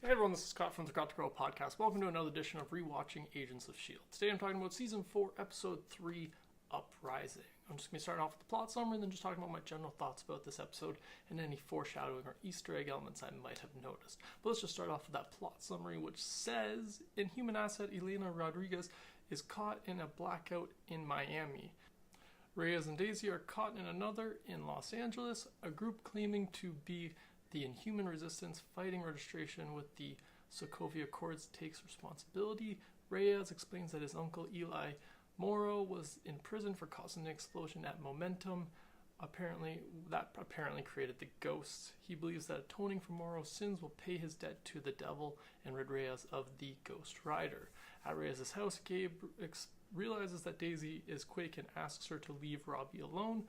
Hey everyone, this is Scott from the Got to Grow podcast. Welcome to another edition of ReWatching Agents of S.H.I.E.L.D. Today I'm talking about Season 4, Episode 3, Uprising. I'm just going to start off with the plot summary and then just talking about my general thoughts about this episode and any foreshadowing or Easter egg elements I might have noticed. But let's just start off with that plot summary, which says, Inhuman asset Elena Rodriguez is caught in a blackout in Miami. Reyes and Daisy are caught in another in Los Angeles, a group claiming to be the Inhuman Resistance fighting registration with the Sokovia Accords takes responsibility. Reyes explains that his uncle Eli Morrow was in prison for causing an explosion at Momentum. Apparently created the ghosts. He believes that atoning for Morrow's sins will pay his debt to the devil and rid Reyes of the Ghost Rider. At Reyes' house, Gabe realizes that Daisy is Quake and asks her to leave Robbie alone.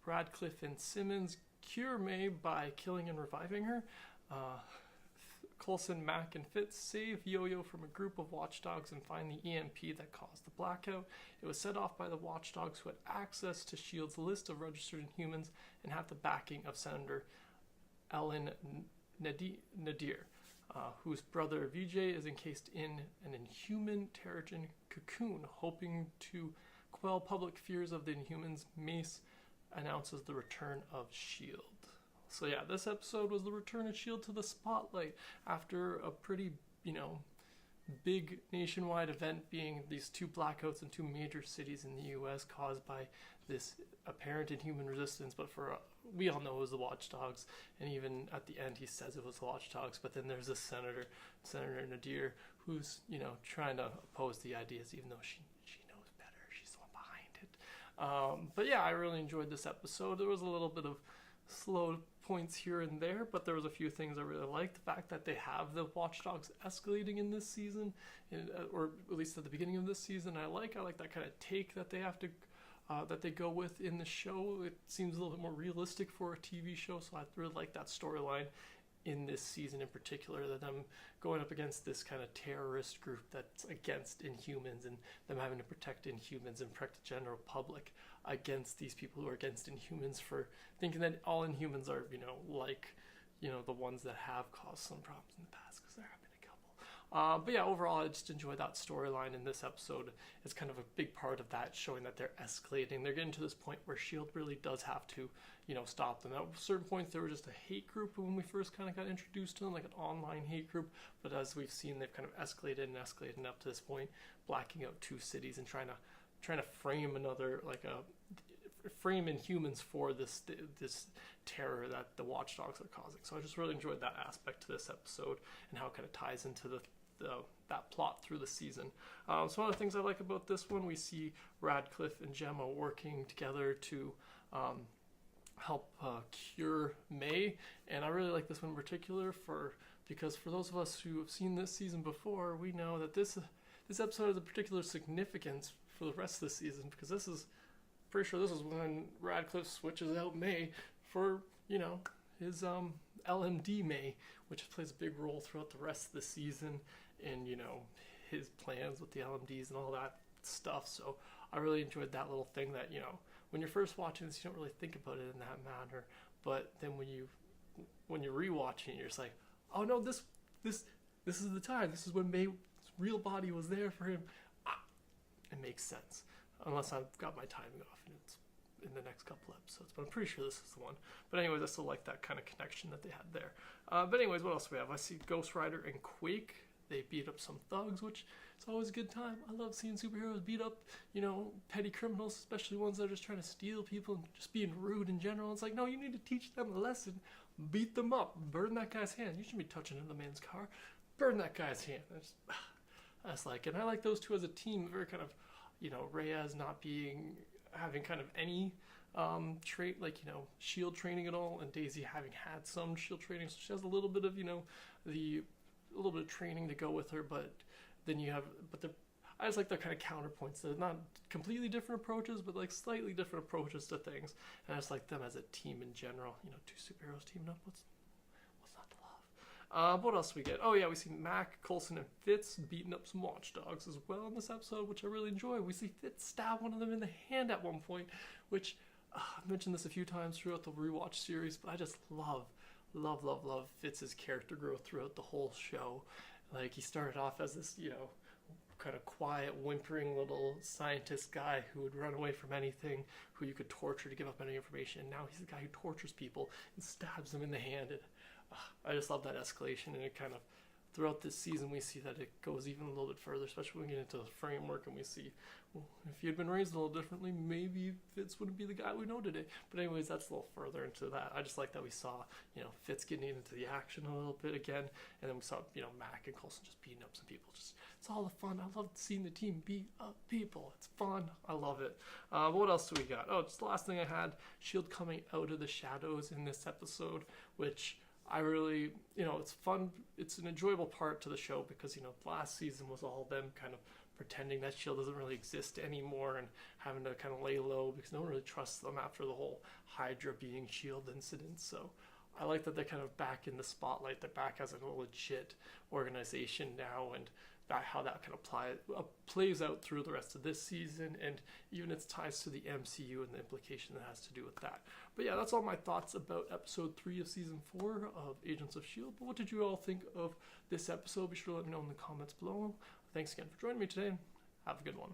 Radcliffe and Simmons cure May by killing and reviving her. Coulson, Mack, and Fitz save Yo-Yo from a group of watchdogs and find the EMP that caused the blackout. It was set off by the watchdogs who had access to S.H.I.E.L.D.'s list of registered Inhumans and have the backing of Senator Ellen Nadir, whose brother Vijay is encased in an Inhuman Terrigen cocoon. Hoping to quell public fears of the Inhumans, Mace announces the return of S.H.I.E.L.D. So yeah, this episode was the return of S.H.I.E.L.D. to the spotlight after a pretty, big nationwide event being these two blackouts in two major cities in the U.S. caused by this apparent Inhuman resistance, but we all know it was the Watchdogs, and even at the end he says it was the Watchdogs, but then there's this Senator Nadir, who's, trying to oppose the ideas even though she knows better. She's the one behind it. But yeah, I really enjoyed this episode. There was a little bit of slow points here and there, but there was a few things I really liked. The fact that they have the Watchdogs escalating in this season, or at least at the beginning of this season, I like that kind of take that they have to that they go with in the show. It seems a little bit more realistic for a TV show, so I really like that storyline in this season in particular, that I'm going up against this kind of terrorist group that's against Inhumans and them having to protect Inhumans and protect the general public against these people who are against Inhumans for thinking that all Inhumans are, the ones that have caused some problems in the past, because there have been a couple. But yeah, overall, I just enjoyed that storyline in this episode. It's kind of a big part of that, showing that they're escalating. They're getting to this point where S.H.I.E.L.D. really does have to, stop them. At certain points, they were just a hate group when we first kind of got introduced to them, like an online hate group. But as we've seen, they've kind of escalated up to this point, blacking out two cities and trying to frame frame Inhumans for this terror that the Watchdogs are causing. So I just really enjoyed that aspect to this episode and how it kind of ties into that plot through the season. So one of the things I like about this one, we see Radcliffe and Gemma working together to help cure May, and I really like this one in particular because for those of us who have seen this season before, we know that this episode has a particular significance for the rest of the season, because pretty sure this is when Radcliffe switches out May for his LMD May, which plays a big role throughout the rest of the season, and his plans with the LMDs and all that stuff. So I really enjoyed that little thing that when you're first watching this, you don't really think about it in that manner, but then when you're rewatching, you're just like, oh no, this is the time. This is when May's real body was there for him. It makes sense, unless I've got my timing off and it's in the next couple episodes, but I'm pretty sure this is the one. But anyways, I still like that kind of connection that they had there. But anyways, what else do we have? I see Ghost Rider and Quake. They beat up some thugs, which is always a good time. I love seeing superheroes beat up, petty criminals, especially ones that are just trying to steal people and just being rude in general. It's like, no, you need to teach them a lesson. Beat them up. Burn that guy's hand. You shouldn't be touching another man's car. Burn that guy's hand. That's like, and I like those two as a team. Very kind of, Reyes not having kind of any trait, like, S.H.I.E.L.D. training at all, and Daisy having had some S.H.I.E.L.D. training, so she has a little bit of, a little bit of training to go with her, but then I just like their kind of counterpoints. They're not completely different approaches, but like slightly different approaches to things, and I just like them as a team in general. Two superheroes teaming up. What's not to love? What else do we get? Oh yeah, we see Mack, Coulson, and Fitz beating up some watchdogs as well in this episode, which I really enjoy. We see Fitz stab one of them in the hand at one point, which I've mentioned this a few times throughout the rewatch series, but I just love love Fitz's character growth throughout the whole show. Like, he started off as this, kind of quiet, whimpering little scientist guy who would run away from anything, who you could torture to give up any information. And now he's the guy who tortures people and stabs them in the hand. And I just love that escalation, and it kind of, throughout this season, we see that it goes even a little bit further, especially when we get into the framework and we see, well, if he had been raised a little differently, maybe Fitz wouldn't be the guy we know today. But anyways, that's a little further into that. I just like that we saw, Fitz getting into the action a little bit again, and then we saw, Mack and Coulson just beating up some people. Just, it's all the fun. I love seeing the team beat up people. It's fun. I love it. But what else do we got? Oh, just the last thing I had, S.H.I.E.L.D. coming out of the shadows in this episode, which I really, it's fun. It's an enjoyable part to the show because, last season was all them kind of pretending that S.H.I.E.L.D. doesn't really exist anymore and having to kind of lay low because no one really trusts them after the whole Hydra being S.H.I.E.L.D. incident. So I like that they're kind of back in the spotlight. They're back as a legit organization now, and how that kind of plays out through the rest of this season, and even its ties to the MCU and the implication that has to do with that. But yeah, that's all my thoughts about episode 3 of season 4 of Agents of S.H.I.E.L.D. But what did you all think of this episode? Be sure to let me know in the comments below. Thanks again for joining me today, and have a good one.